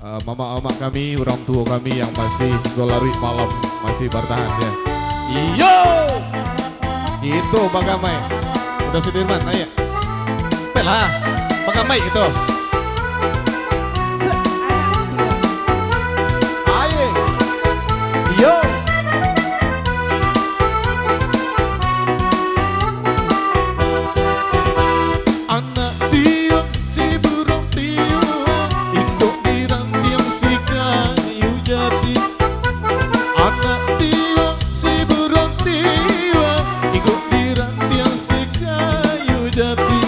mama-mama kami, orang tua kami yang masih golari malam masih bertahan ya. Iyo, itu Bagamai. Udah Sudirman, ayo. Pelah, Bagamai itu. Ayo, iyo. Anak tiang si burung tiang, induk dirang tiang si kayu jati. Anak tiang si burung tiang, induk dirang tiang si kayu jati.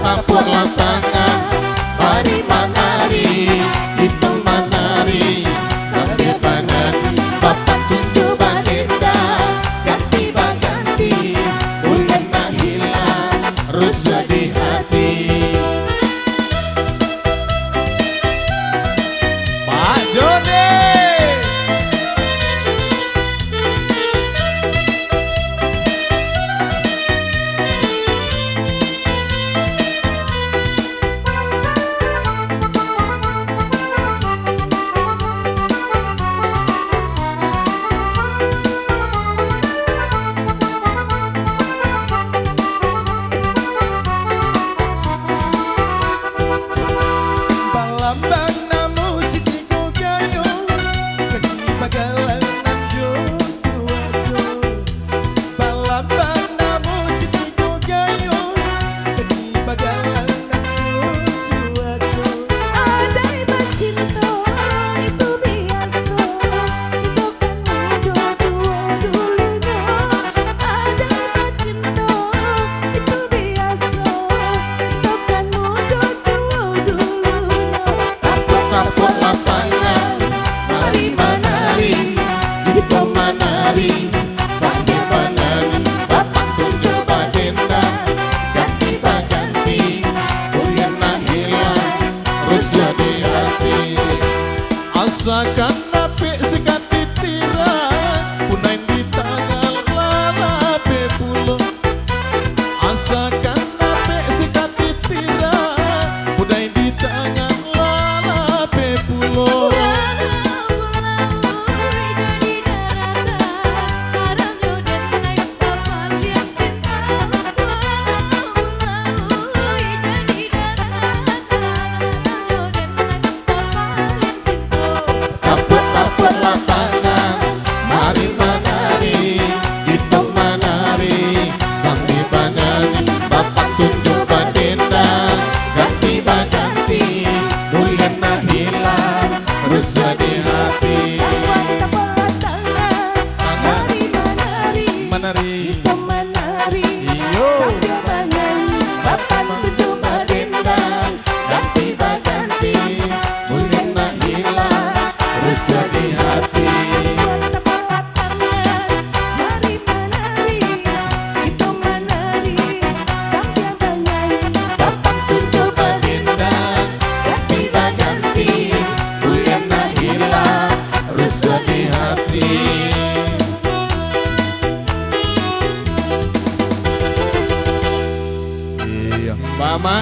Tapuk lapangan, mari menari, hitung menari, sambil menari, bapak tunjuk baginda, ganti baganti, ulun tak hilang, rusuh di hati. Pak Joni. Asakan nape sekati tiran, punain di tangan lalape pulo. Asakan nape sekati tiran, punain di tangan lalape pulo. sambil menyanyi papan tujuh merindang ganti baganti Mulina hilang rasa di hati. mari menari itu menari sambil menyanyi papan tujuh merindang ganti baganti Mulina hilang rasa di hati. Iya, Mama.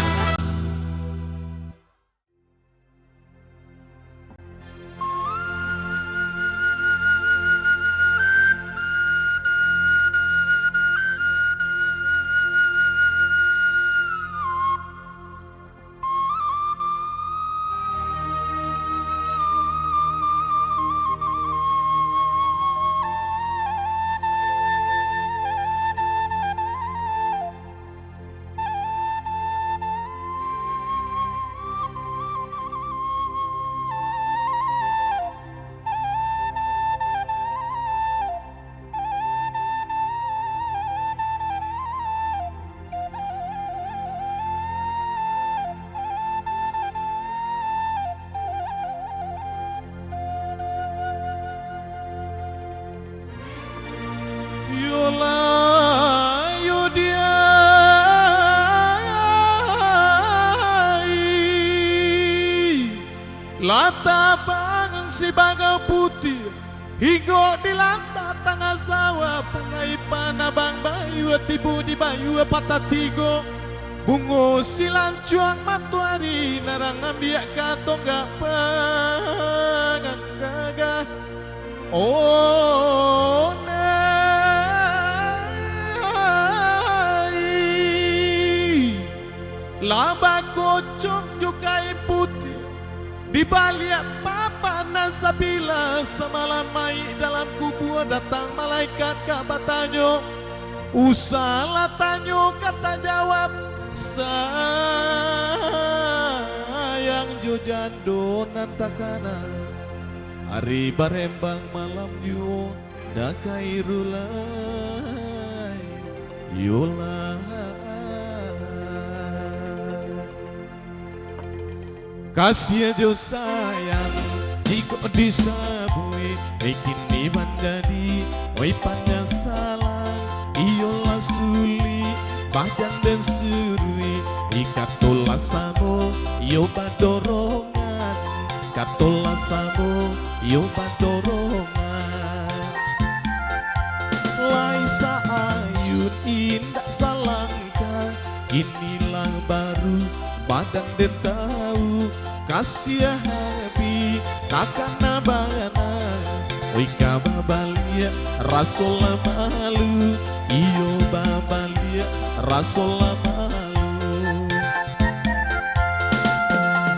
Yola yodiai lata bangang si bagau putih hingga di lanta tengah sawah pengai panabang bayu tibu di bayu patah tigo bungo silang cuang matuari narang ambiak katong gak pengang gagah. Oh laba gocong jukai putih di balik papanan sabila semalam mai dalam kubur datang malaikat kabatanyo usah tanyo kata jawab sayang jojando nantakana hari barembang malam yo dakai rulai yola kasih jo sayang jika disabui kini mandadi oi panya salah iyola suli badan dan surui ikatola samo iyo badorongan katola samo iyo badorongan laisa ayun indah salangka inilah baru badan dan tahu kasih habi takkan nabana oi kababalia rasola malu iyo babalia rasola malu.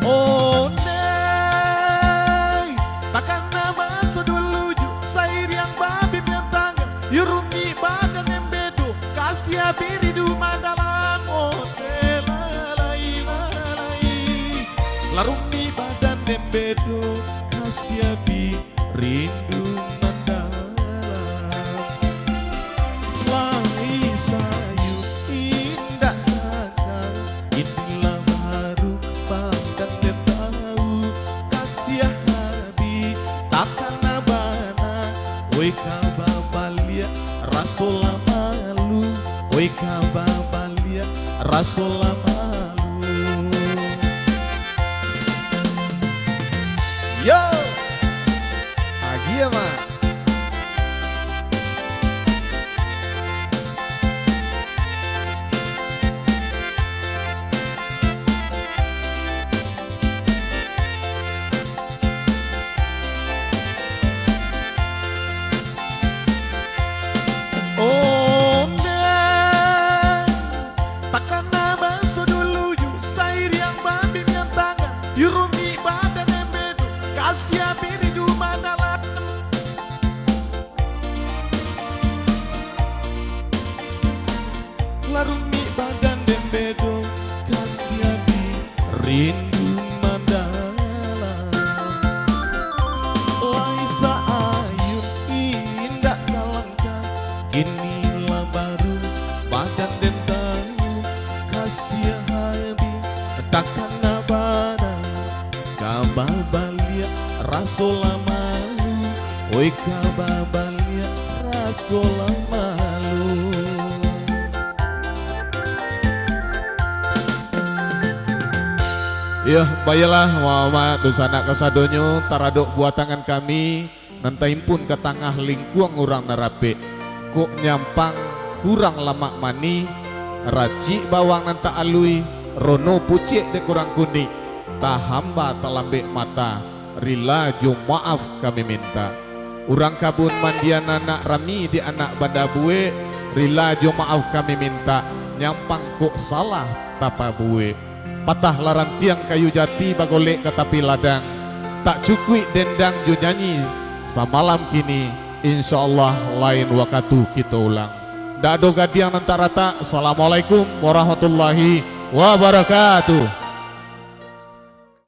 Oh nei takkan nama dulu ju sair yang babi yang tangga yurumi badan yang bedo kasih habi ridu madalam oh larumi badan dembedo kasih abi rindu mendalam lai sayu indah sakang inilah baru badan dan tahu kasih abi takkan nabana oi kababalia rasola malu oi kababalia rasola malu. Yo, pagi ya mak. Oh nah, takkan nama dulu ju sair yang babi yang tangan yurumi badan kasih biri du madalam larumi badan dembedo kasih biri rindu mandalam laisa ayun indah salangka inilah baru badan dan Oi kababalnya Rasul malu. Ya, bayalah Muhammad dosana kasadonyo taradok buat tangan kami nantaimpun ke tengah lingkuang orang narape kok nyampang kurang lama mani racik bawang nanta alui rono pucik de kurang kuning tak hamba talambek mata rila jo maaf kami minta urang kabun mandian anak rami di anak banda bue rila jo maaf kami minta nyampang kok salah tapa bue patah larang tiang kayu jati bagolek ke tapi ladang tak cukui dendang jo nyanyi samalam kini insyaallah lain waktu kita ulang dado gadiang nantarata. Assalamualaikum warahmatullahi wabarakatuh.